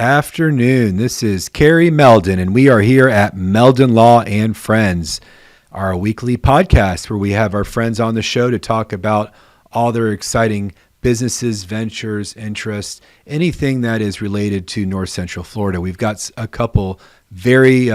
afternoon. This is Carrie Meldon, and we are here at Meldon Law and Friends, our weekly podcast where we have our friends on the show to talk about all their exciting businesses, ventures, interests, anything that is related to North Central Florida. We've got a couple very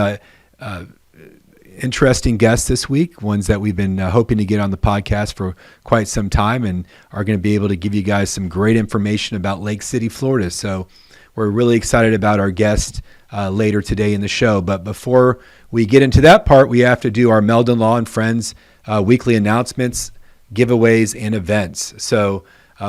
interesting guests this week, ones that we've been hoping to get on the podcast for quite some time and are going to be able to give you guys some great information about Lake City, Florida. So we're really excited about our guest later today in the show. But before we get into that part, we have to do our Meldon Law and Friends weekly announcements, giveaways, and events. So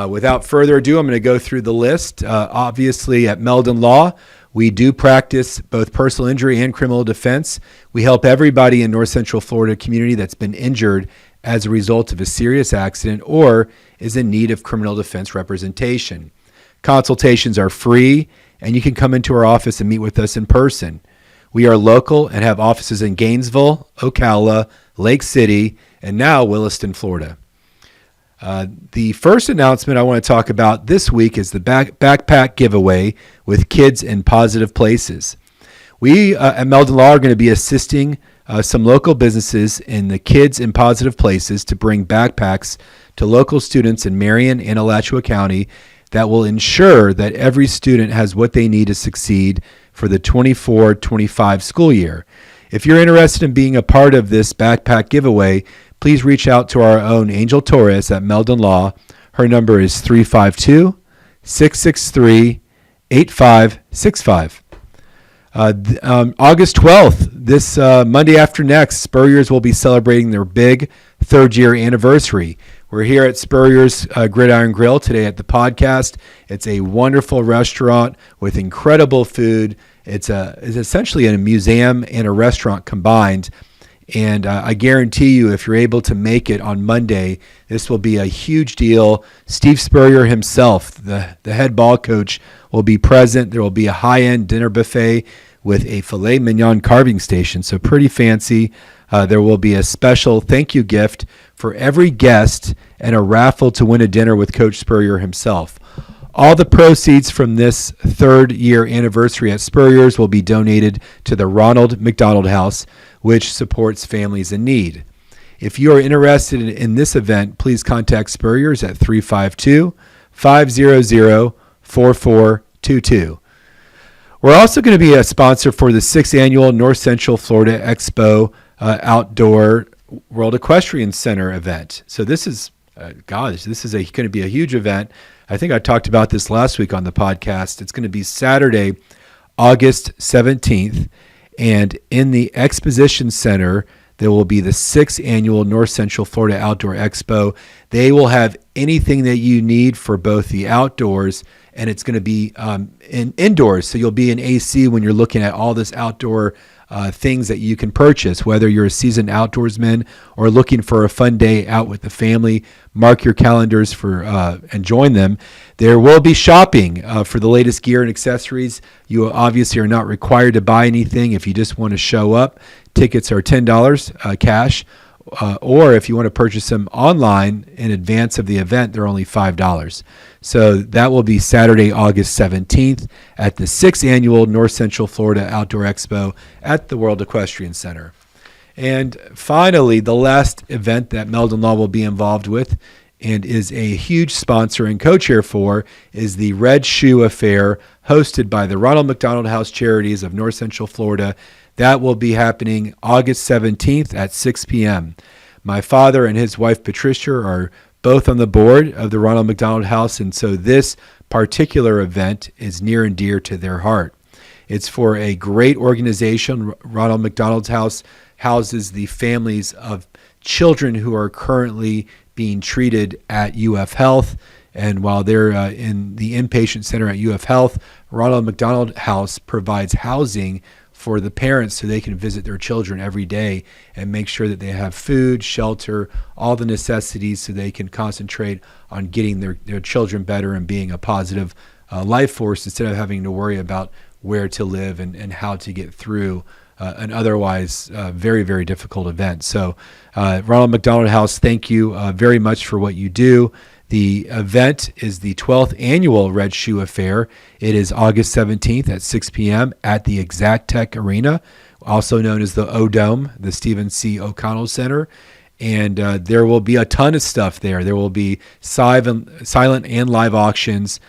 without further ado, I'm going to go through the list. Obviously, at Meldon Law, we do practice both personal injury and criminal defense. We help everybody in North Central Florida community that's been injured as a result of a serious accident or is in need of criminal defense representation. Consultations are free, and you can come into our office and meet with us in person. We are local and have offices in Gainesville, Ocala, Lake City, and now Williston, Florida. The first announcement I want to talk about this week is the backpack giveaway with Kids in Positive Places. We at Meldon Law are going to be assisting some local businesses in the Kids in Positive Places to bring backpacks to local students in Marion and Alachua County that will ensure that every student has what they need to succeed for the 24-25 school year. If you're interested in being a part of this backpack giveaway, please reach out to our own Angel Torres at Meldon Law. Her number is 352-663-8565. August 12th, this Monday after next, Spurrier's will be celebrating their big third-year anniversary. We're here at Spurrier's Gridiron Grill today at the podcast. It's a wonderful restaurant with incredible food. It's essentially a museum and a restaurant combined. And I guarantee you, if you're able to make it on Monday, this will be a huge deal. Steve Spurrier himself, the head ball coach, will be present. There will be a high-end dinner buffet with a filet mignon carving station, so pretty fancy. There will be a special thank you gift for every guest and a raffle to win a dinner with Coach Spurrier himself. All the proceeds from this third-year anniversary at Spurrier's will be donated to the Ronald McDonald House, which supports families in need. If you are interested in this event, please contact Spurrier's at 352-500-4422. We're also going to be a sponsor for the 6th Annual North Central Florida Expo Outdoor World Equestrian Center event. So this is, going to be a huge event. I think I talked about this last week on the podcast. It's going to be Saturday, August 17th. And in the Exposition Center, there will be the 6th Annual North Central Florida Outdoor Expo. They will have anything that you need for both the outdoors, and it's going to be indoors. So you'll be in AC when you're looking at all this outdoor things that you can purchase, whether you're a seasoned outdoorsman or looking for a fun day out with the family. Mark your calendars for and join them. There will be shopping for the latest gear and accessories. You obviously are not required to buy anything. If you just want to show up, tickets are $10 cash, or if you want to purchase them online in advance of the event, they're only $5. So that will be Saturday, August 17th at the 6th Annual North Central Florida Outdoor Expo at the World Equestrian Center. And finally, the last event that Meldon Law will be involved with and is a huge sponsor and co-chair for is the Red Shoe Affair, hosted by the Ronald McDonald House Charities of North Central Florida. That will be happening August 17th at 6 p.m. My father and his wife, Patricia, are both on the board of the Ronald McDonald House, and so this particular event is near and dear to their heart. It's for a great organization. Ronald McDonald's House houses the families of children who are currently being treated at UF Health, and while they're in the inpatient center at UF Health, Ronald McDonald House provides housing for the parents so they can visit their children every day and make sure that they have food, shelter, all the necessities so they can concentrate on getting their children better and being a positive life force instead of having to worry about where to live and how to get through an otherwise very, very difficult event. So Ronald McDonald House, thank you very much for what you do. The event is the 12th annual Red Shoe Affair. It is August 17th at 6 p.m. at the Exact Tech Arena, also known as the O-Dome, the Stephen C. O'Connell Center. And there will be a ton of stuff there. There will be silent and live auctions,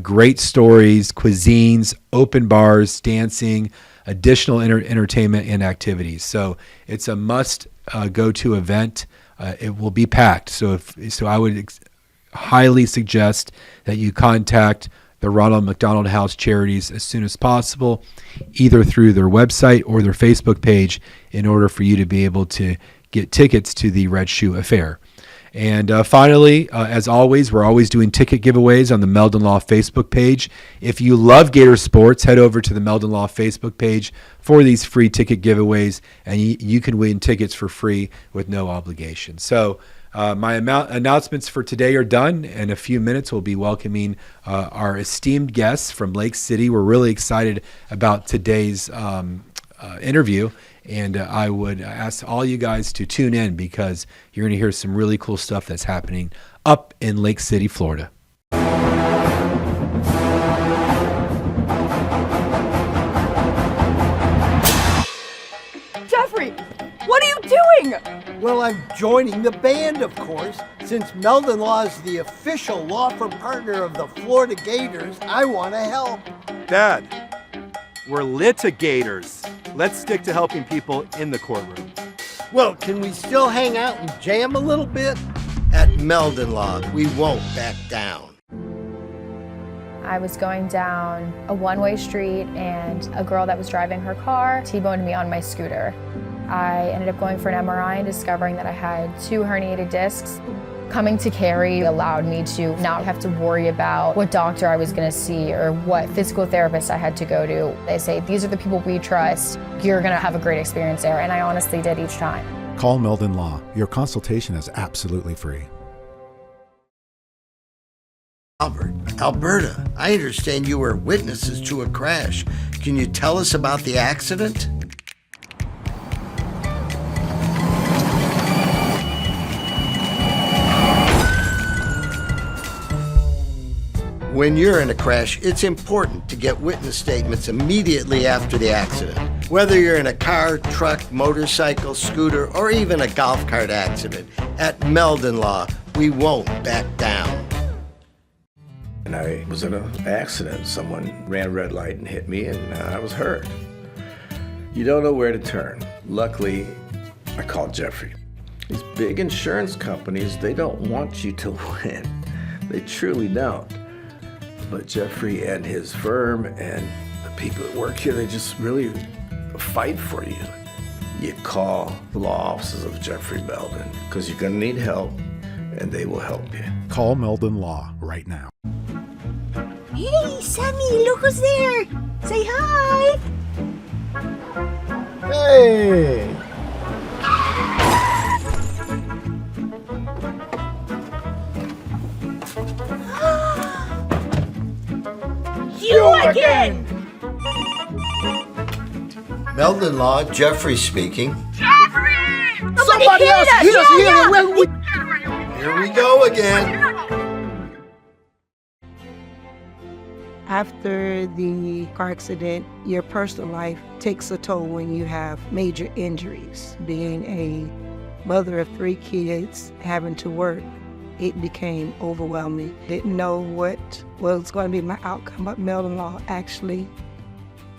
great stories, cuisines, open bars, dancing, additional entertainment and activities. So it's a must go-to event. It will be packed. So I would highly suggest that you contact the Ronald McDonald House Charities as soon as possible, either through their website or their Facebook page, in order for you to be able to get tickets to the Red Shoe Affair. And finally, as always, we're always doing ticket giveaways on the Meldon Law Facebook page. If you love Gator Sports, head over to the Meldon Law Facebook page for these free ticket giveaways, and you can win tickets for free with no obligation. So my announcements for today are done. In a few minutes, we'll be welcoming our esteemed guests from Lake City. We're really excited about today's interview. And I would ask all you guys to tune in, because you're going to hear some really cool stuff that's happening up in Lake City, Florida. Jeffrey, what are you doing? Well, I'm joining the band, of course. Since Meldon Law is the official law firm partner of the Florida Gators, I want to help. Dad, we're litigators. Let's stick to helping people in the courtroom. Well, can we still hang out and jam a little bit? At Meldon Law, we won't back down. I was going down a one-way street and a girl that was driving her car T-boned me on my scooter. I ended up going for an MRI and discovering that I had 2 herniated discs. Coming to Cary allowed me to not have to worry about what doctor I was going to see or what physical therapist I had to go to. They say, these are the people we trust. You're going to have a great experience there. And I honestly did each time. Call Meldon Law. Your consultation is absolutely free. Albert, Alberta, I understand you were witnesses to a crash. Can you tell us about the accident? When you're in a crash, it's important to get witness statements immediately after the accident. Whether you're in a car, truck, motorcycle, scooter, or even a golf cart accident, at Meldon Law, we won't back down. And I was in an accident. Someone ran a red light and hit me, and I was hurt. You don't know where to turn. Luckily, I called Jeffrey. These big insurance companies, they don't want you to win. They truly don't. But Jeffrey and his firm and the people that work here, they just really fight for you. You call the law offices of Jeffrey Meldon, because you're going to need help, and they will help you. Call Meldon Law right now. Hey, Sammy, look who's there. Say hi. Hey! You again! Meldon Law, Jeffrey speaking. Jeffrey! Somebody else hit us Yeah. Here we go again. After the car accident, your personal life takes a toll when you have major injuries. Being a mother of 3 kids, having to work, it became overwhelming. Didn't know what was going to be my outcome, but Meldon Law actually,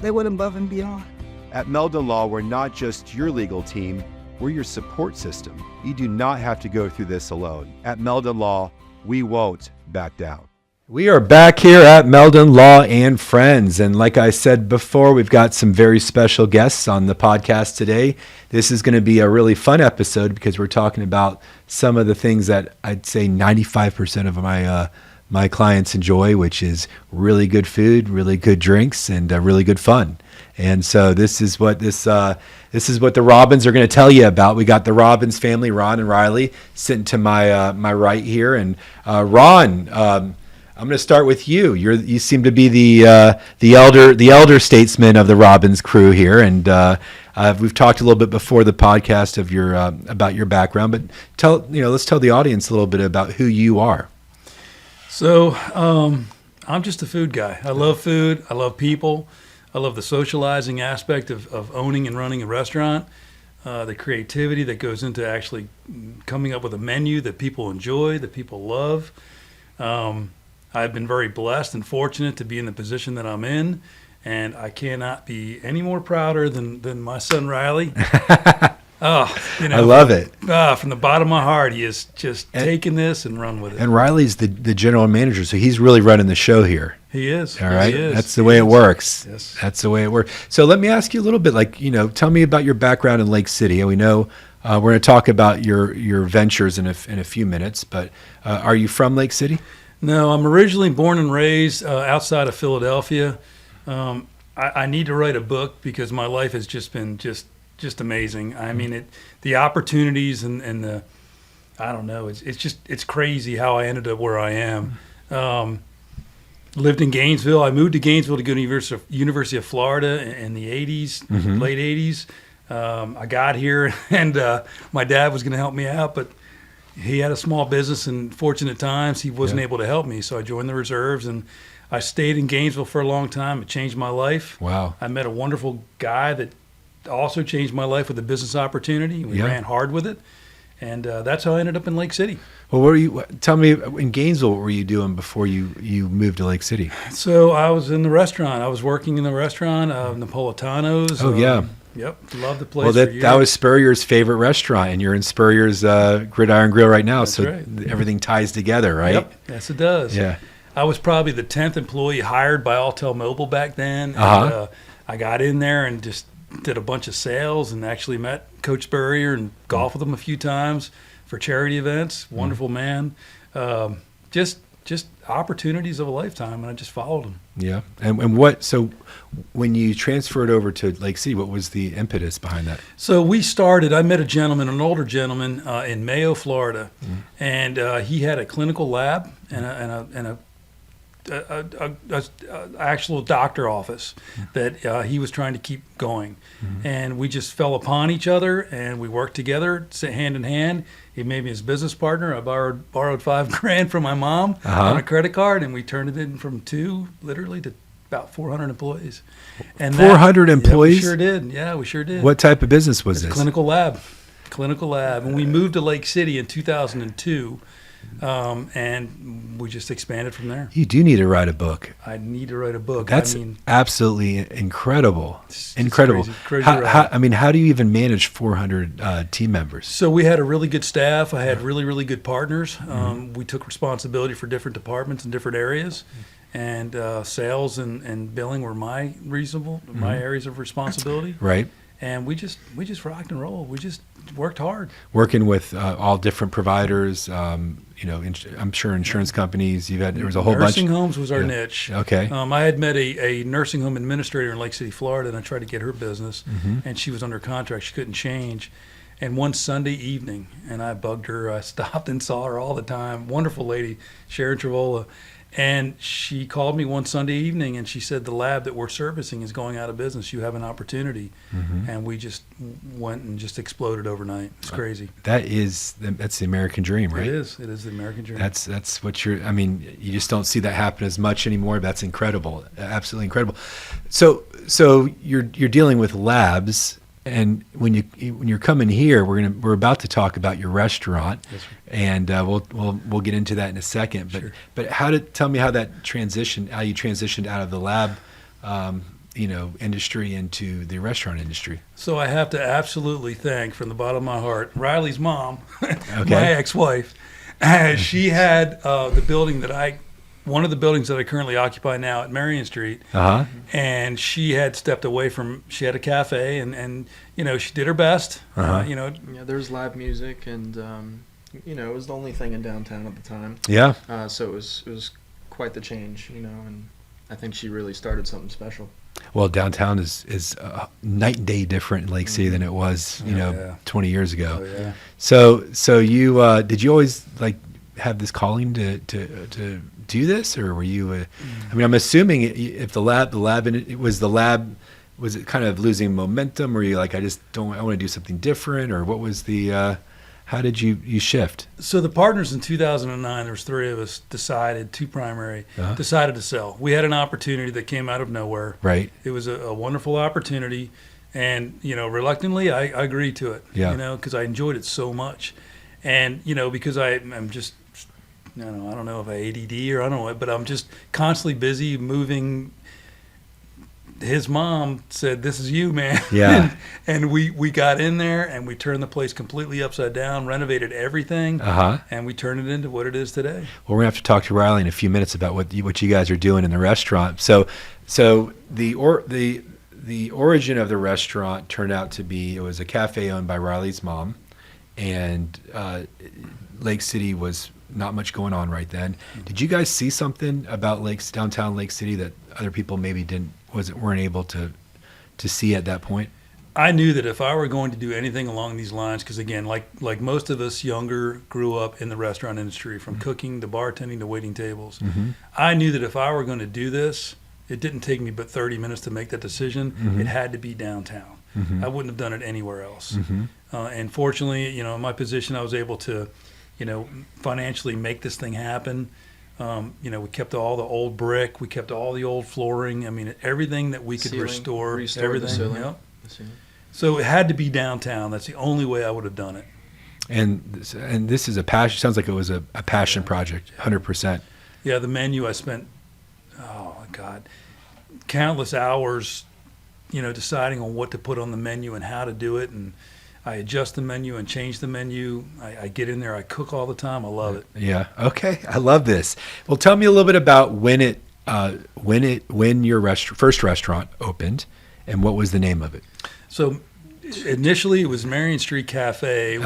they went above and beyond. At Meldon Law, we're not just your legal team, we're your support system. You do not have to go through this alone. At Meldon Law, we won't back down. We are back here at Meldon Law and Friends. And like I said before, we've got some very special guests on the podcast today. This is going to be a really fun episode because we're talking about some of the things that I'd say 95% of my clients enjoy, which is really good food, really good drinks, and really good fun. And so this is what the Robbins are going to tell you about. We got the Robbins family, Ron and Riley, sitting to my right here. And Ron, I'm going to start with you. You seem to be the elder statesman of the Robbins crew here, and we've talked a little bit before the podcast of about your background. But let's tell the audience a little bit about who you are. So I'm just a food guy. I love food. I love people. I love the socializing aspect of owning and running a restaurant, the creativity that goes into actually coming up with a menu that people enjoy, that people love. I've been very blessed and fortunate to be in the position that I'm in, and I cannot be any more prouder than my son Riley. I love it. From the bottom of my heart, he has just taken this and run with it. And Riley's the general manager, so he's really running the show here. He is. All right. He is. That's the way it works. Yes. That's the way it works. So let me ask you a little bit, tell me about your background in Lake City. And we know we're going to talk about your ventures in a few minutes, but are you from Lake City? No, I'm originally born and raised outside of Philadelphia. I need to write a book because my life has just been just amazing. I mean, the opportunities and the, I don't know, it's crazy how I ended up where I am. Lived in Gainesville. I moved to Gainesville to go to University of Florida in the 80s, late 80s. I got here and my dad was going to help me out, but he had a small business, and fortunate times he wasn't able to help me. So I joined the reserves and I stayed in Gainesville for a long time. It changed my life. Wow. I met a wonderful guy that also changed my life with a business opportunity. We ran hard with it, and that's how I ended up in Lake City. Well, tell me, in Gainesville, what were you doing before you moved to Lake City? So I was in the restaurant. I was working in the restaurant, Napolitanos. Oh, yeah. Yep, love the place. Well, that was Spurrier's favorite restaurant, and you're in Spurrier's Gridiron Grill right now, That's so right. Everything ties together, right? Yep, yes it does. Yeah. I was probably the 10th employee hired by Alltel Mobile back then. And, I got in there and just did a bunch of sales and actually met Coach Spurrier and golfed with him a few times for charity events. Wonderful man. Just opportunities of a lifetime, and I just followed him. Yeah. And so when you transferred over to Lake City, what was the impetus behind that? So I met a gentleman, an older gentleman in Mayo, Florida, and he had a clinical lab and a actual doctor office that he was trying to keep going. And we just fell upon each other and we worked together hand in hand. He made me his business partner. I borrowed $5,000 from my mom on a credit card, and we turned it in from 2 literally to about 400 employees. And 400 employees? Yeah, we sure did. Yeah, we sure did. What type of business was this? Clinical lab. And we moved to Lake City in 2002. And we just expanded from there. You do need to write a book. I need to write a book. That's absolutely incredible. Incredible. Crazy how do you even manage 400 team members? So we had a really good staff. I had really good partners. We took responsibility for different departments in different areas. And sales and billing were my areas of responsibility. Right. And we just rocked and rolled. We just worked hard. Working with all different providers, I'm sure insurance companies. There was a whole bunch. Nursing homes was our niche. Okay. I had met a nursing home administrator in Lake City, Florida, and I tried to get her business, and she was under contract. She couldn't change. And one Sunday evening, and I bugged her. I stopped and saw her all the time. Wonderful lady, Sharon Travola. And she called me one Sunday evening, and she said, the lab that we're servicing is going out of business. You have an opportunity. And we just went and just exploded overnight. It's crazy. That's the American dream, right? It is the American dream. That's what you just don't see that happen as much anymore. That's incredible. Absolutely incredible. So you're dealing with labs. And when you're coming here, we're about to talk about your restaurant, and we'll get into that in a second. But Sure. But tell me how you transitioned out of the lab, industry into the restaurant industry. So I have to absolutely thank, from the bottom of my heart, Riley's mom, my ex-wife. She had one of the buildings that I currently occupy now at Marion Street, and she had stepped away she had a cafe, and she did her best. Yeah, there was live music, and it was the only thing in downtown at the time. Yeah. So it was quite the change, and I think she really started something special. Well, downtown is night and day different in Lake City than it was, 20 years ago. Oh, yeah. So you did you always have this calling to do this, or were you? I'm assuming if the lab, was it kind of losing momentum? Or were you like, I want to do something different, or what was the? How did you shift? So the partners in 2009, there was three of us, decided to sell. We had an opportunity that came out of nowhere. Right. It was a wonderful opportunity. And, reluctantly, I agreed to it, because I enjoyed it so much. And, because I'm just, I don't know if I ADD or I don't know, but I'm just constantly busy moving. His mom said, "This is you, man." Yeah. and we got in there and we turned the place completely upside down, renovated everything, and we turned it into what it is today. Well, we're gonna have to talk to Riley in a few minutes about what you guys are doing in the restaurant. So the origin of the restaurant turned out to be, it was a cafe owned by Riley's mom, and Lake City was not much going on right then. Did you guys see something about downtown Lake City that other people maybe weren't able to see at that point? I knew that if I were going to do anything along these lines, because again, like most of us younger grew up in the restaurant industry, from cooking to bartending to waiting tables. I knew that if I were going to do this, it didn't take me but 30 minutes to make that decision. It had to be downtown. I wouldn't have done it anywhere else. And fortunately, in my position, I was able to, financially make this thing happen. We kept all the old brick, we kept all the old flooring. I mean, everything that we could restore everything. Yep. So it had to be downtown. That's the only way I would have done it. And this is a passion. Sounds like it was a passion project, 100%. Yeah, the menu I spent, oh my God, countless hours, deciding on what to put on the menu and how to do it. And I adjust the menu and change the menu. I get in there. I cook all the time. I love it. Yeah. Okay. I love this. Well, tell me a little bit about when your first restaurant opened, and what was the name of it? So initially it was Marion Street Cafe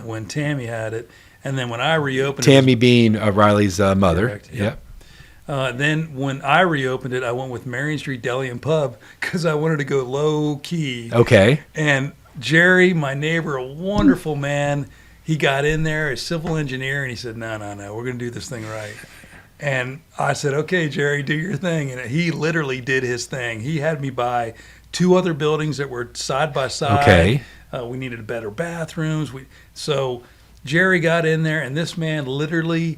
when Tammy had it, and then when I reopened Tammy being Riley's mother. Correct. Yep. Then when I reopened it, I went with Marion Street Deli and Pub because I wanted to go low key. Okay. And Jerry, my neighbor, a wonderful man, he got in there, a civil engineer, and he said, no, we're going to do this thing right. And I said, okay, Jerry, do your thing. And he literally did his thing. He had me buy 2 other buildings that were side by side. Okay. We needed better bathrooms. So Jerry got in there, and this man literally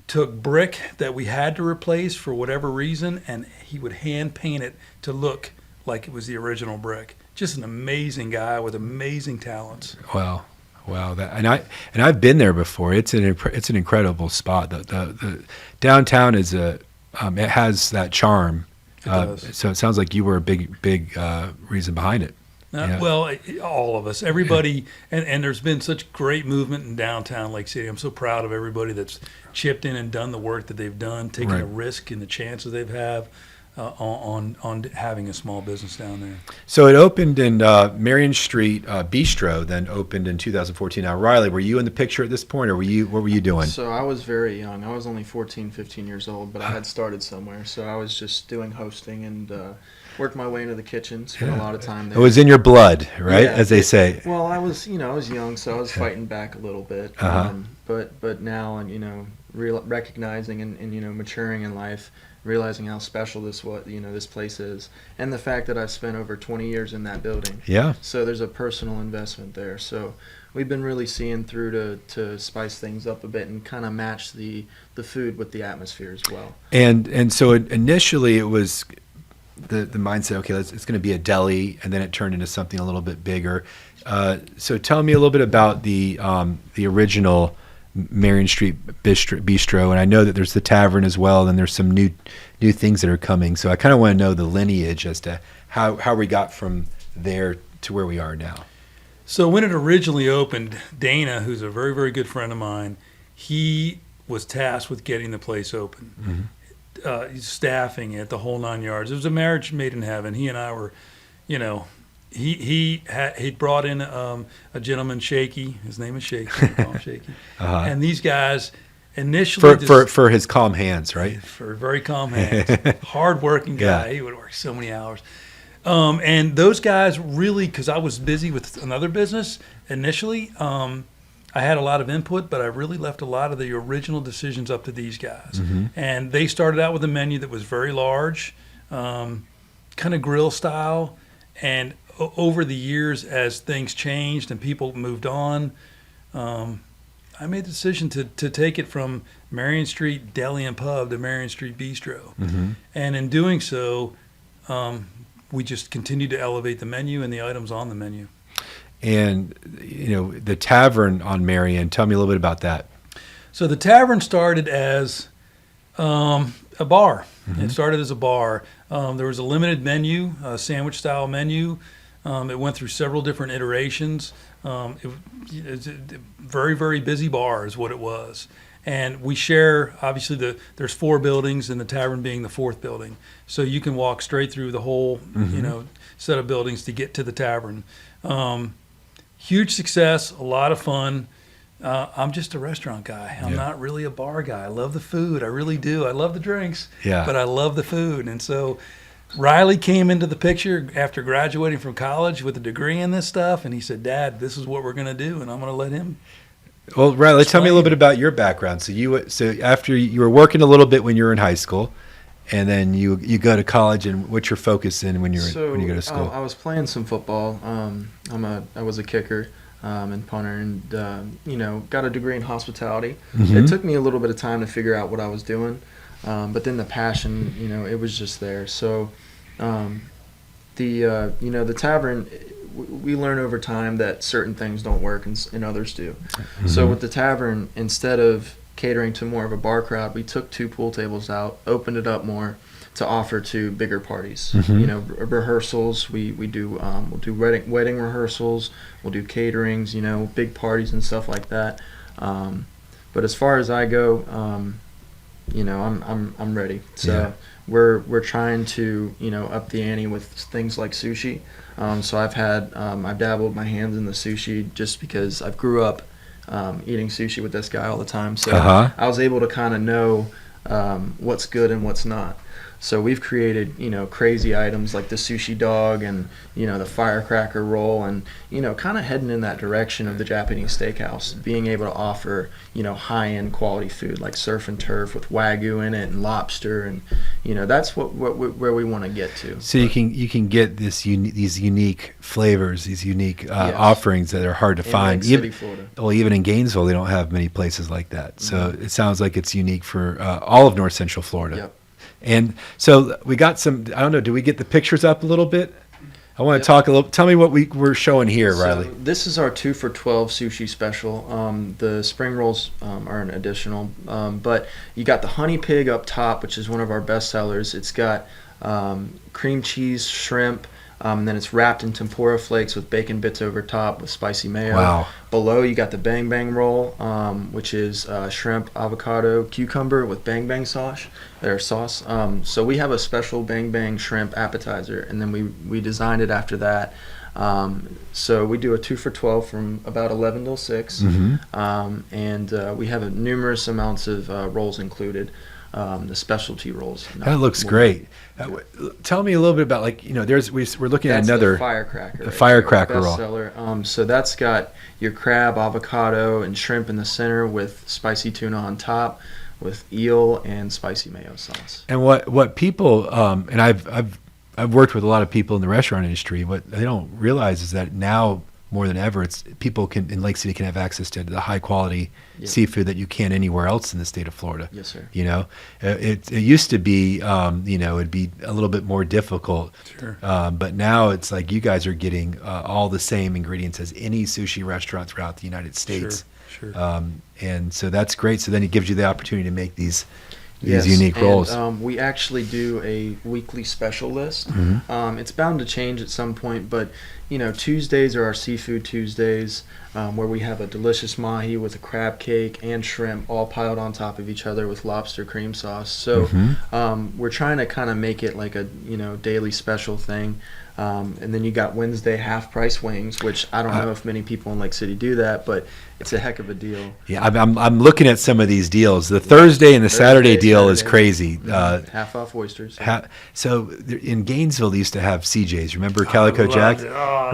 took brick that we had to replace for whatever reason, and he would hand paint it to look like it was the original brick. Just an amazing guy with amazing talents. Wow. I've been there before. It's an incredible spot. The downtown is it has that charm. It does. So it sounds like you were a big reason behind it. Yeah. Well, all of us, everybody, and there's been such great movement in downtown Lake City. I'm so proud of everybody that's chipped in and done the work that they've done, taking a risk and the chances they've have on having a small business down there. So it opened in Marion Street Bistro, then opened in 2014. Now, Riley, were you in the picture at this point, or what were you doing? So I was very young. I was only 14, 15 years old, but I had started somewhere. So I was just doing hosting and worked my way into the kitchen, spent a lot of time there. It was in your blood, right, as they say. Well, I was young, so I was fighting back a little bit. But now, and recognizing and maturing in life, realizing how special this place is, and the fact that I've spent over 20 years in that building. Yeah. So there's a personal investment there. So we've been really seeing through to spice things up a bit and kind of match the food with the atmosphere as well. And so initially it was the mindset, okay, it's going to be a deli, and then it turned into something a little bit bigger. So tell me a little bit about the original Marion Street Bistro, and I know that there's the Tavern as well, and there's some new things that are coming. So I kind of want to know the lineage as to how we got from there to where we are now. So when it originally opened, Dana, who's a very, very good friend of mine, he was tasked with getting the place open, staffing it, the whole 9 yards. It was a marriage made in heaven. He and I were, He brought in a gentleman, Shaky. His name is Shaky. We call him Shaky. And these guys initially for his calm hands, right? For very calm hands, hard-working guy. Yeah. He would work so many hours. And those guys really, because I was busy with another business initially, I had a lot of input, but I really left a lot of the original decisions up to these guys. And they started out with a menu that was very large, kind of grill style, and over the years, as things changed and people moved on, I made the decision to take it from Marion Street Deli and Pub to Marion Street Bistro. And in doing so, we just continued to elevate the menu and the items on the menu. And, the Tavern on Marion, tell me a little bit about that. So the Tavern started as a bar. It started as a bar. There was a limited menu, a sandwich-style menu. It went through several different iterations. It's a very, very busy bar is what it was. And we share, obviously, there's 4 buildings, and the Tavern being the 4th building. So you can walk straight through the whole, set of buildings to get to the Tavern. Huge success, a lot of fun. I'm just a restaurant guy. I'm not really a bar guy. I love the food. I really do. I love the drinks, but I love the food. And so Riley came into the picture after graduating from college with a degree in this stuff, and he said, Dad, this is what we're going to do, and I'm going to let him. Well, Riley, tell me a little bit about your background. So after you were working a little bit when you were in high school, and then you go to college, and what's your focus in when you go to school? I was playing some football. I was a kicker and punter, and got a degree in hospitality. It took me a little bit of time to figure out what I was doing, but then the passion, it was just there. So the Tavern, we learn over time that certain things don't work and others do. So with the Tavern, instead of catering to more of a bar crowd, we took 2 pool tables out, opened it up more to offer to bigger parties. Rehearsals. We'll do wedding rehearsals. We'll do caterings. Big parties and stuff like that. But as far as I go, I'm ready. So we're trying to up the ante with things like sushi. So I've dabbled my hands in the sushi just because I grew up eating sushi with this guy all the time. So I was able to kind of know what's good and what's not. So we've created, crazy items like the sushi dog and, the firecracker roll and, kind of heading in that direction of the Japanese steakhouse, being able to offer, high-end quality food like surf and turf with Wagyu in it and lobster. And, that's where we want to get to. So you can get these unique flavors, these unique offerings that are hard to find. City, Florida. Well, even in Gainesville, they don't have many places like that. So it sounds like it's unique for all of North Central Florida. Yep. And so we got some, I don't know, do we get the pictures up a little bit? I want to talk a little, tell me what we're showing here, Riley. This is our 2 for $12 sushi special. The spring rolls are an additional, but you got the honey pig up top, which is one of our best sellers. It's got cream cheese, shrimp, and then it's wrapped in tempura flakes with bacon bits over top with spicy mayo. Wow. Below you got the bang bang roll, which is shrimp, avocado, cucumber with bang bang sauce. So we have a special bang bang shrimp appetizer, and then we designed it after that. So we do a 2 for $12 from about 11 till 6, and we have numerous amounts of rolls included. The specialty rolls. That looks great. Tell me a little bit about we're looking at another firecracker. The firecracker roll. Bestseller. So that's got your crab, avocado, and shrimp in the center with spicy tuna on top, with eel and spicy mayo sauce. And what people and I've worked with a lot of people in the restaurant industry. What they don't realize is that now more than ever, it's people in Lake City can have access to the high quality seafood that you can anywhere else in the state of Florida. Yes, sir. It used to be it'd be a little bit more difficult. Sure. But now it's like you guys are getting all the same ingredients as any sushi restaurant throughout the United States. Sure. And so that's great. So then it gives you the opportunity to make these unique rolls. And, we actually do a weekly special list. It's bound to change at some point, but Tuesdays are our seafood Tuesdays, where we have a delicious mahi with a crab cake and shrimp all piled on top of each other with lobster cream sauce. So we're trying to kind of make it like a daily special thing. And then you got Wednesday half price wings, which I don't know if many people in Lake City do that, but it's a heck of a deal. Yeah, I'm looking at some of these deals. The Thursday and the Saturday deal is crazy. Half off oysters. So in Gainesville, they used to have CJ's. Remember Calico Jack?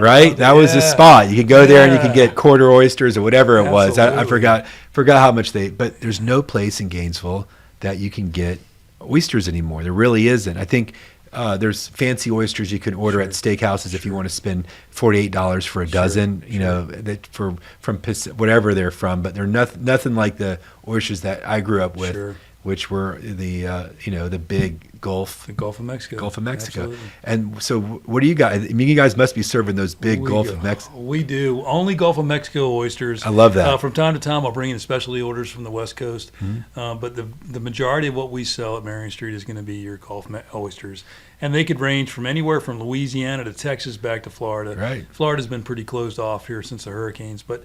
Right? That was a spot. You could go there and you could get quarter oysters or whatever it was. I forgot how much but there's no place in Gainesville that you can get oysters anymore. There really isn't. I think there's fancy oysters you can order at steakhouses if you want to spend $48 for a dozen. You know, that from whatever they're from, but they're nothing like the oysters that I grew up with, which were the big Gulf of Mexico. Absolutely. And so, what do you guys? I mean, you guys must be serving those big Gulf of Mexico. We do only Gulf of Mexico oysters. I love that. From time to time, I'll bring in specialty orders from the West Coast, but the majority of what we sell at Marion Street is going to be your Gulf oysters, and they could range from anywhere from Louisiana to Texas back to Florida. Right. Florida's been pretty closed off here since the hurricanes, but.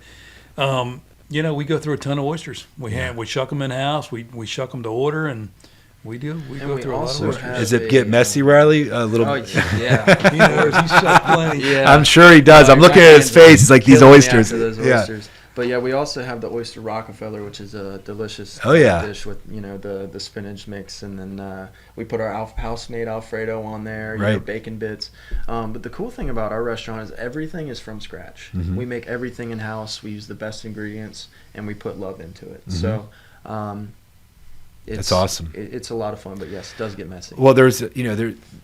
We go through a ton of oysters. We shuck them in house. We shuck them to order, and we go through a lot of oysters. Does it get messy, Riley? A little. Oh, yeah. He knows. He's shucked plenty. Yeah. I'm sure he does. I'm looking at his face. He's like, these oysters. Those oysters. But yeah, we also have the oyster Rockefeller, which is a delicious dish with the spinach mix, and then we put our house-made Alfredo on there, bacon bits. But the cool thing about our restaurant is everything is from scratch. Mm-hmm. We make everything in house. We use the best ingredients, and we put love into it. Mm-hmm. So. It's awesome. It's a lot of fun, but yes, it does get messy. Well,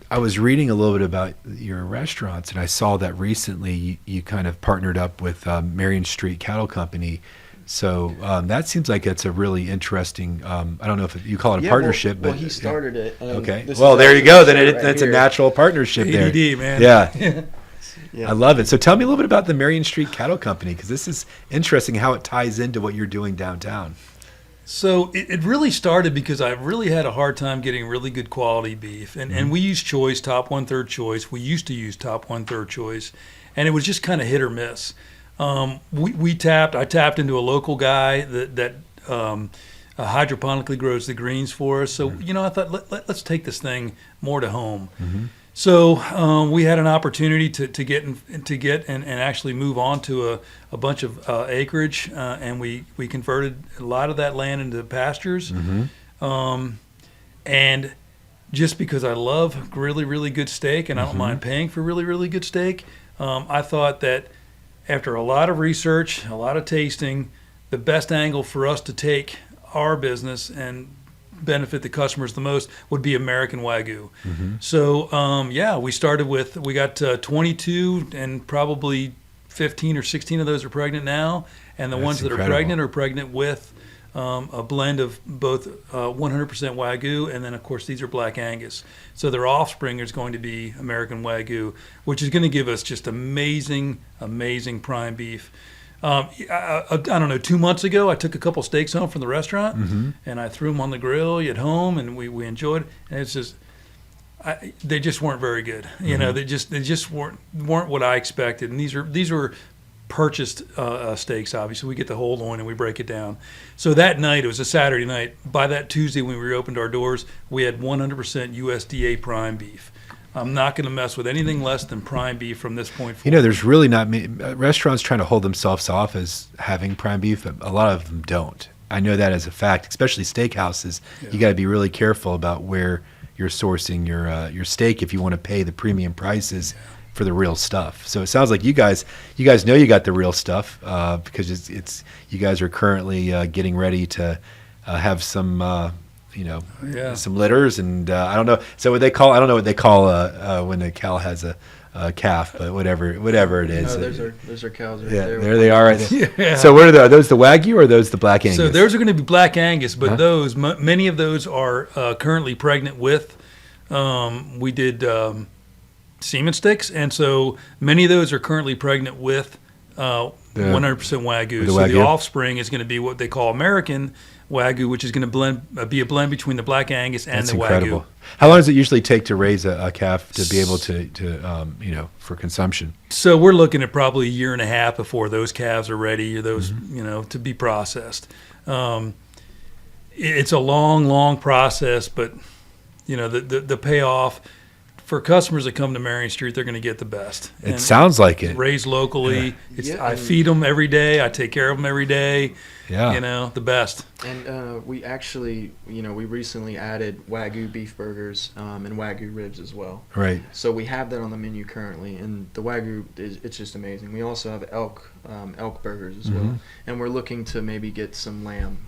I was reading a little bit about your restaurants, and I saw that recently you kind of partnered up with Marion Street Cattle Company. So that seems like it's a really interesting. I don't know if you call it a partnership, but he started it. Okay. Well, there you go. Then that's a natural partnership there. ADD, man. Yeah. Yeah. I love it. So tell me a little bit about the Marion Street Cattle Company, because this is interesting how it ties into what you're doing downtown. So it really started because I really had a hard time getting really good quality beef. And we use choice, top 1/3 choice. We used to use top 1/3 choice. And it was just kind of hit or miss. I tapped into a local guy that hydroponically grows the greens for us. So, I thought, let's take this thing more to home. Mm-hmm. So we had an opportunity to get and actually move on to a bunch of acreage, and we converted a lot of that land into pastures. Mm-hmm. And just because I love really, really good steak, and I don't mind paying for really, really good steak, I thought that after a lot of research, a lot of tasting, the best angle for us to take our business and benefit the customers the most would be American Wagyu. Mm-hmm. So, we got 22, and probably 15 or 16 of those are pregnant now. And the ones that are pregnant with a blend of both 100% Wagyu, and then, of course, these are Black Angus. So their offspring is going to be American Wagyu, which is going to give us just amazing, amazing prime beef. I don't know, 2 months ago, I took a couple steaks home from the restaurant, and I threw them on the grill at home, and we enjoyed it. And it's just, they just weren't very good. You know, they just weren't what I expected. And these were purchased steaks. Obviously, we get the whole loin and we break it down. So that night, it was a Saturday night. By that Tuesday, when we reopened our doors, we had 100% USDA prime beef. I'm not going to mess with anything less than prime beef from this point forward. There's really not many restaurants trying to hold themselves off as having prime beef. A lot of them don't. I know that as a fact, especially steakhouses. Yeah. You got to be really careful about where you're sourcing your steak if you want to pay the premium prices for the real stuff. So it sounds like you guys know you got the real stuff because it's you guys are currently getting ready to have some. Some litters, and I don't know. So I don't know what they call when a cow has a calf, but whatever it is. Oh, those are cows right there. There they are right there. Yeah. So are those the Wagyu or are those the Black Angus? So those are going to be Black Angus, but many of those are currently pregnant with. We did semen sticks, and so many of those are currently pregnant with 100% Wagyu. So the offspring is going to be what they call American Wagyu, which is going to be a blend between the Black Angus and the incredible. Wagyu. How long does it usually take to raise a calf to be able to for consumption? So we're looking at probably a year and a half before those calves are ready, or those to be processed. It's a long process, but the payoff for customers that come to Marion Street, they're going to get the best. It sounds like it. Raised locally. Yeah, I feed them every day. I take care of them every day. Yeah. The best. And we actually, we recently added Wagyu beef burgers and Wagyu ribs as well. Right. So we have that on the menu currently, and the Wagyu it's just amazing. We also have elk burgers as well, and we're looking to maybe get some lamb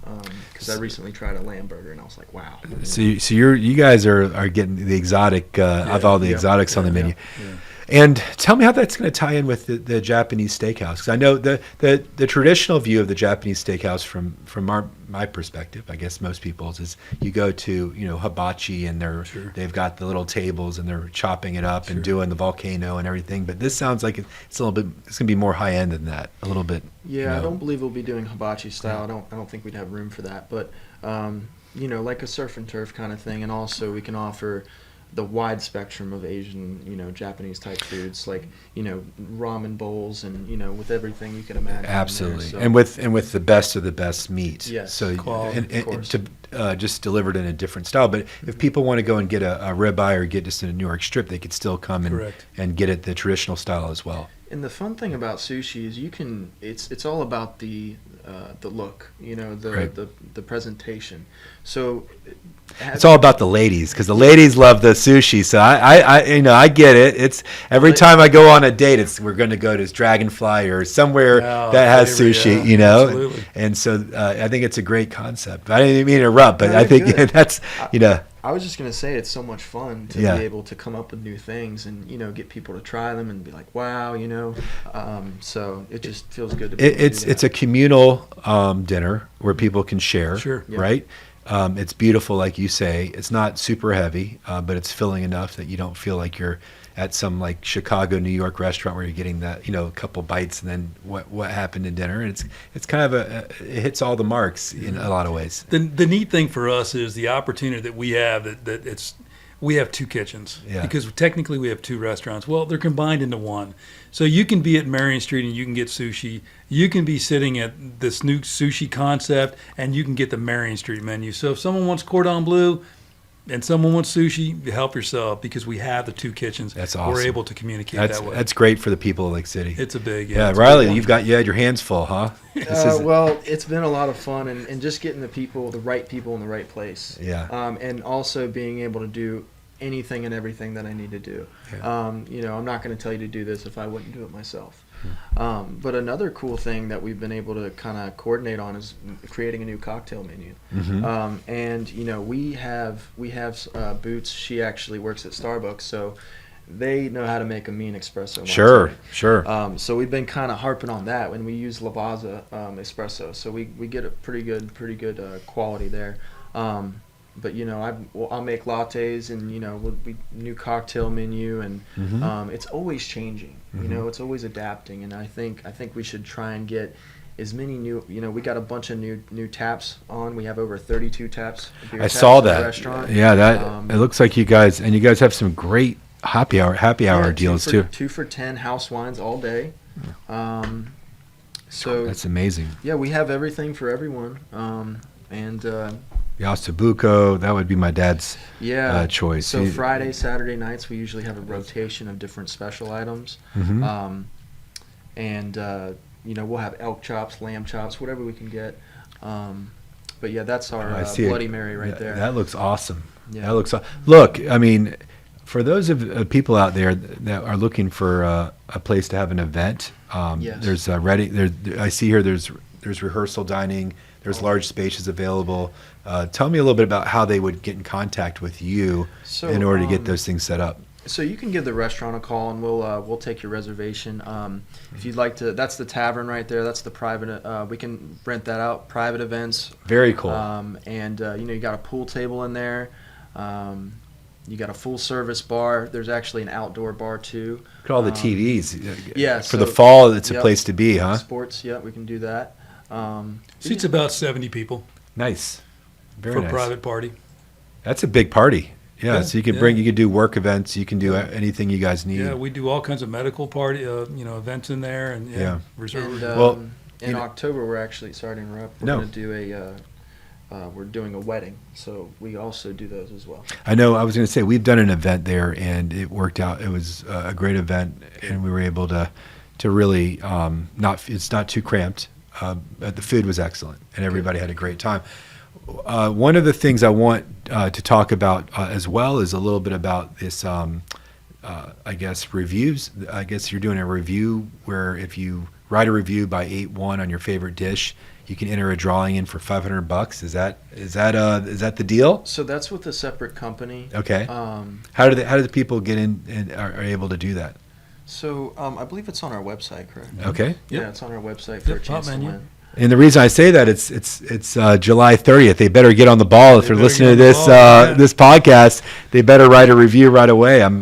because I recently tried a lamb burger and I was like, wow. So you guys are getting the exotic of all the exotics on the menu. Yeah. And tell me how that's going to tie in with the Japanese steakhouse, because I know the traditional view of the Japanese steakhouse from my perspective, I guess most people's, is you go to hibachi and they've got the little tables and they're chopping it up and doing the volcano and everything. But this sounds like it's a little bit. It's going to be more high end than that, a little bit. Yeah, I don't believe we'll be doing hibachi style. I don't think we'd have room for that. But like a surf and turf kind of thing, and also we can offer the wide spectrum of Asian, Japanese type foods, like ramen bowls, and with everything you can imagine. Absolutely, So, and with the best of the best meat. Yes, so quality, of course. Just delivered in a different style. But if people want to go and get a ribeye or get just a New York strip, they could still come and get it the traditional style as well. And the fun thing about sushi is it's all about the look, the presentation. So it's all about the ladies, because the ladies love the sushi. So I get it. It's every time I go on a date, we're going to go to Dragonfly or somewhere that has sushi, Absolutely. And so I think it's a great concept. I didn't mean to interrupt, but I think that's I was just going to say it's so much fun to be able to come up with new things and get people to try them and be like, wow, so it just feels good to be able to do that. It's a communal dinner where people can share, right? It's beautiful, like you say. It's not super heavy, but it's filling enough that you don't feel like you're at some like Chicago, New York restaurant where you're getting that, a couple bites and then what happened in dinner. And it's kind of it hits all the marks in a lot of ways. The neat thing for us is the opportunity that we have we have two kitchens, because technically we have two restaurants. Well, they're combined into one. So you can be at Marion Street and you can get sushi. You can be sitting at this new sushi concept and you can get the Marion Street menu. So if someone wants cordon bleu and someone wants sushi, help yourself, because we have the two kitchens. That's awesome. We're able to communicate that way. That's great for the people of Lake City. It's a big, Riley, you had your hands full, huh? Well, it's been a lot of fun, and just getting the right people in the right place. Yeah. And also being able to do anything and everything that I need to do. Yeah. I'm not going to tell you to do this if I wouldn't do it myself. But another cool thing that we've been able to kind of coordinate on is creating a new cocktail menu. And we have Boots. She actually works at Starbucks, so they know how to make a mean espresso. Sure. So we've been kind of harping on that when we use Lavazza espresso. So we get a pretty good quality there. But I'll make lattes, and we'll be new cocktail menu, and it's always changing. It's always adapting, and I think we should try and get as many new. We got a bunch of new taps on. We have over 32 taps. I saw that. In the restaurant. Yeah, it looks like you guys have some great happy hour deals too. 2 for $10 house wines all day. So that's amazing. Yeah, we have everything for everyone, and. Yasabuco, that would be my dad's choice. So Friday, Saturday nights, we usually have a rotation of different special items. And we'll have elk chops, lamb chops, whatever we can get. But yeah, that's our Bloody Mary right there. That looks awesome. Yeah. That looks Look, I mean, for those of people out there that are looking for a place to have an event, there's I see here there's rehearsal dining. There's large spaces available. Tell me a little bit about how they would get in contact with you in order to get those things set up. So you can give the restaurant a call, and we'll take your reservation. If you'd like to, that's the Tavern right there. That's the private. We can rent that out. Private events. Very cool. And you got a pool table in there. You got a full service bar. There's actually an outdoor bar too. Look at all the TVs. Yeah. For the fall, it's a place to be, huh? Sports. Yeah, we can do that. Seats about 70 people. Nice. Very nice. For a private party. That's a big party. Yeah, so you could do work events. You can do anything you guys need. Yeah, we do all kinds of medical party, events in there, and reserve. In October, we're actually sorry to interrupt. We're going to do we're doing a wedding, so we also do those as well. I know. I was going to say we've done an event there, and it worked out. It was a great event, and we were able to really it's not too cramped. But the food was excellent, and everybody had a great time. One of the things I want to talk about as well is a little bit about this. I guess reviews. I guess you're doing a review where if you write a review by 8/1 on your favorite dish, you can enter a drawing in for $500. Is that the deal? So that's with a separate company. Okay. How do the people get in and are able to do that? So I believe it's on our website, correct? Okay. Yeah, it's on our website for a chance to win. And the reason I say that it's July 30th. They better get on the ball if they're listening to this this podcast. They better write a review right away. I'm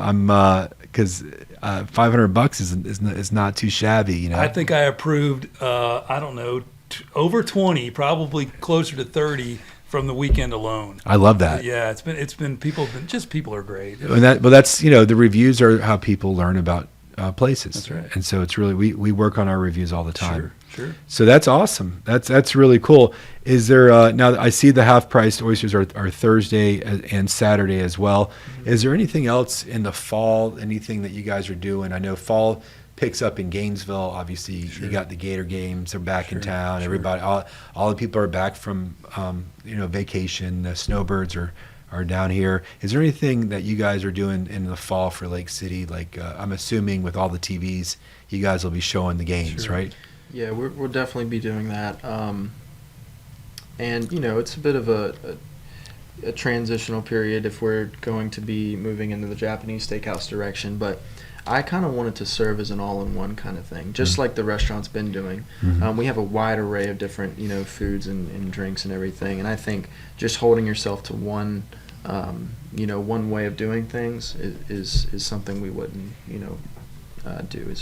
because $500 is not too shabby. You know. I think I approved. I don't know, over 20, probably closer to 30 from the weekend alone. I love that. Yeah, it's been people are great. And that's the reviews are how people learn about places. That's right. And so it's really we work on our reviews all the time. Sure. So that's awesome. That's really cool. Is there now I see the half-priced oysters are Thursday and Saturday as well. Mm-hmm. Is there anything else in the fall? Anything that you guys are doing? I know fall picks up in Gainesville. Obviously, you got the Gator games. They're back in town. Sure. Everybody, all the people are back from vacation. The snowbirds are down here. Is there anything that you guys are doing in the fall for Lake City? Like I'm assuming with all the TVs, you guys will be showing the games, right? Yeah, we'll definitely be doing that. And it's a bit of a transitional period if we're going to be moving into the Japanese steakhouse direction, but I kind of wanted to serve as an all-in-one kind of thing, just like the restaurant's been doing. Mm-hmm. We have a wide array of different, foods and drinks and everything, and I think just holding yourself to one way of doing things is something we wouldn't, do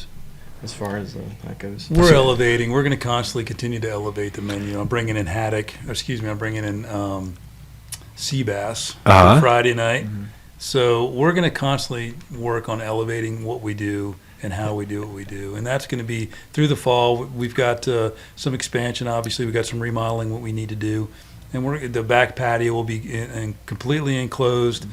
as far as that goes. We're elevating. We're going to constantly continue to elevate the menu. I'm bringing in sea bass for Friday night. Mm-hmm. So we're going to constantly work on elevating what we do and how we do what we do. And that's going to be through the fall. We've got some expansion, obviously. We've got some remodeling what we need to do. And the back patio will be completely enclosed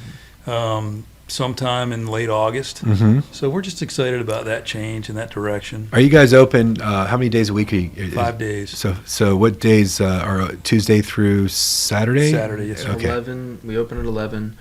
sometime in late August. Mm-hmm. So we're just excited about that change and that direction. Are you guys open? How many days a week are you? 5 days. So what days are Tuesday through Saturday? Saturday, yes. Okay. 11. We open at 11.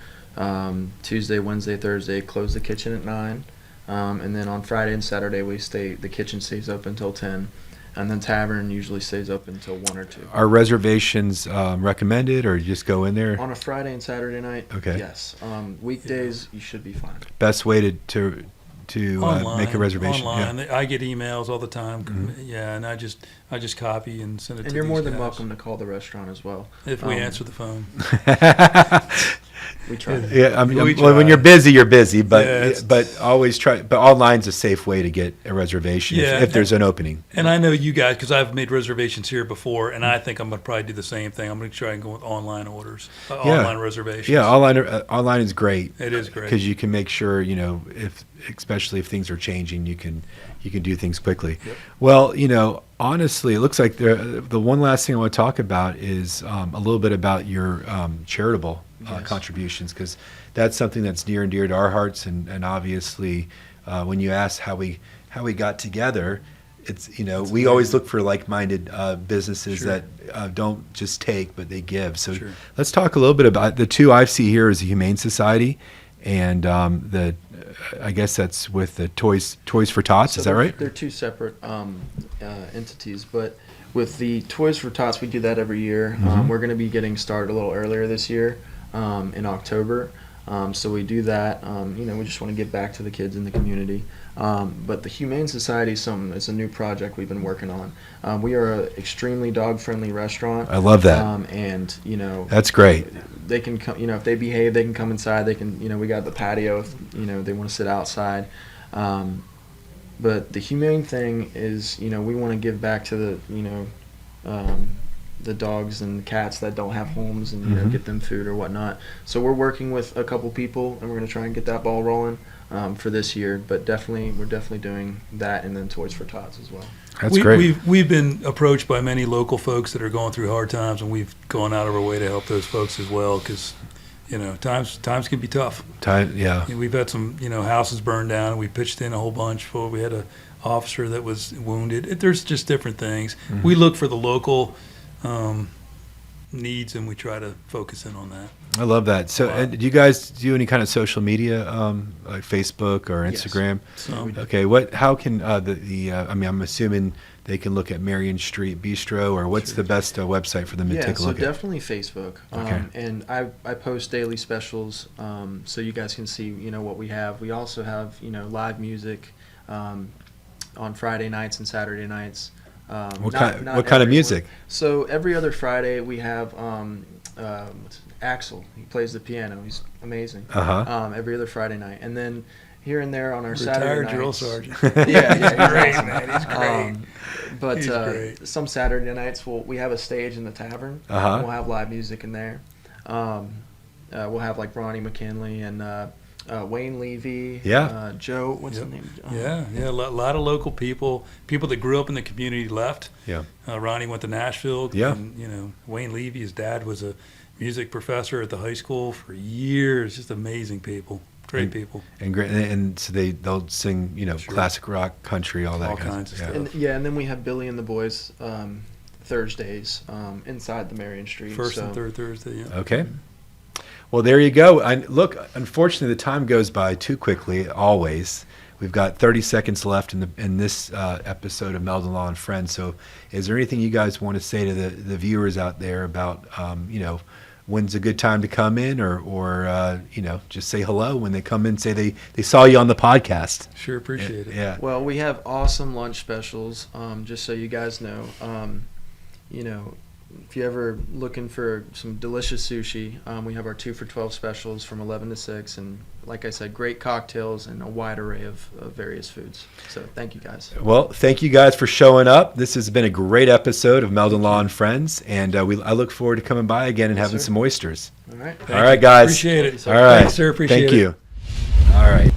Tuesday, Wednesday, Thursday, close the kitchen at 9. And then on Friday and Saturday, the kitchen stays open until 10. And then Tavern usually stays open until 1 or 2. Are reservations recommended, or you just go in there? On a Friday and Saturday night, okay. Yes. Weekdays, you should be fine. Best way to make a reservation? Online. Yeah. I get emails all the time. Mm-hmm. Yeah, and I just copy and send it to And you're more than guys. welcome to call the restaurant as well. If we answer the phone. We try. Yeah, when you're busy, but yeah, always try. But online's a safe way to get a reservation if there's an opening. And I know you guys, because I've made reservations here before, and I think I'm going to probably do the same thing. I'm going to try and go with online orders, online reservations. Yeah, online is great. It is great because you can make sure especially if things are changing, you can do things quickly. Yep. Well, honestly, it looks like the one last thing I want to talk about is a little bit about your charitable contributions, because that's something that's near and dear to our hearts. And obviously, when you ask how we got together, it's we always look for like-minded businesses that don't just take, but they give. So let's talk a little bit about the two I see here is the Humane Society and I guess that's with the Toys for Tots. So is that right? They're two separate entities, but with the Toys for Tots, we do that every year. Mm-hmm. We're going to be getting started a little earlier this year, in October. So we do that. We just want to give back to the kids in the community. But the Humane Society is it's a new project we've been working on. We are an extremely dog-friendly restaurant. I love that. And that's great. They can come. If they behave, they can come inside. They can. We got the patio. If they want to sit outside. But the humane thing is, we want to give back to the the dogs and cats that don't have homes and you know get them food or whatnot. So we're working with a couple people and we're going to try and get that ball rolling for this year. But we're definitely doing that, and then Toys for Tots as well. That's great. We've been approached by many local folks that are going through hard times, and we've gone out of our way to help those folks as well, because you know times can be tough. Yeah. We've had some houses burned down, and we pitched in a whole bunch. We had a officer that was wounded. There's just different things. We look for the local needs, and we try to focus in on that. I love that. So, do you guys do any kind of social media, like Facebook or Instagram? Yes. Okay. How can I'm assuming they can look at Marion Street Bistro, or what's the best website for them to take a look at? Yeah, so definitely Facebook. Okay. And I post daily specials, so you guys can see what we have. We also have live music on Friday nights and Saturday nights. What kind of music? So every other Friday we have Axel. He plays the piano. He's amazing. Every other Friday night, and then here and there on our Saturday nights. Retired drill sergeant. He's great, man. He's great. But He's great. Some Saturday nights we have a stage in the Tavern. Uh-huh. We'll have live music in there. We'll have like Ronnie McKinley and Wayne Levy. Yeah. Joe. What's his name? A lot of local people that grew up in the community left. Yeah. Ronnie went to Nashville. Yeah. And, Wayne Levy, his dad was a music professor at the high school for years. Just amazing people. Great people. And great, and so they'll sing, classic rock, country, all that kinds of stuff. And then we have Billy and the Boys Thursdays inside the Marion Street. First and third Thursday. Yeah. Okay. Well, there you go. Look, unfortunately, the time goes by too quickly. Always, we've got 30 seconds left in this episode of Meldon Law and Friends. So, is there anything you guys want to say to the viewers out there about, when's a good time to come in, or just say hello when they come in? Say they saw you on the podcast. Sure, appreciate it. Yeah. Well, we have awesome lunch specials. Just so you guys know, if you're ever looking for some delicious sushi, we have our 2 for $12 specials from 11 to 6, and like I said, great cocktails and a wide array of various foods. So thank you guys. Well, thank you guys for showing up. This has been a great episode of Meldon Law and Friends, and I look forward to coming by again and having some oysters. All right. All right, guys. Appreciate it. All right. Thanks, sir. Appreciate it. Thank you. All right.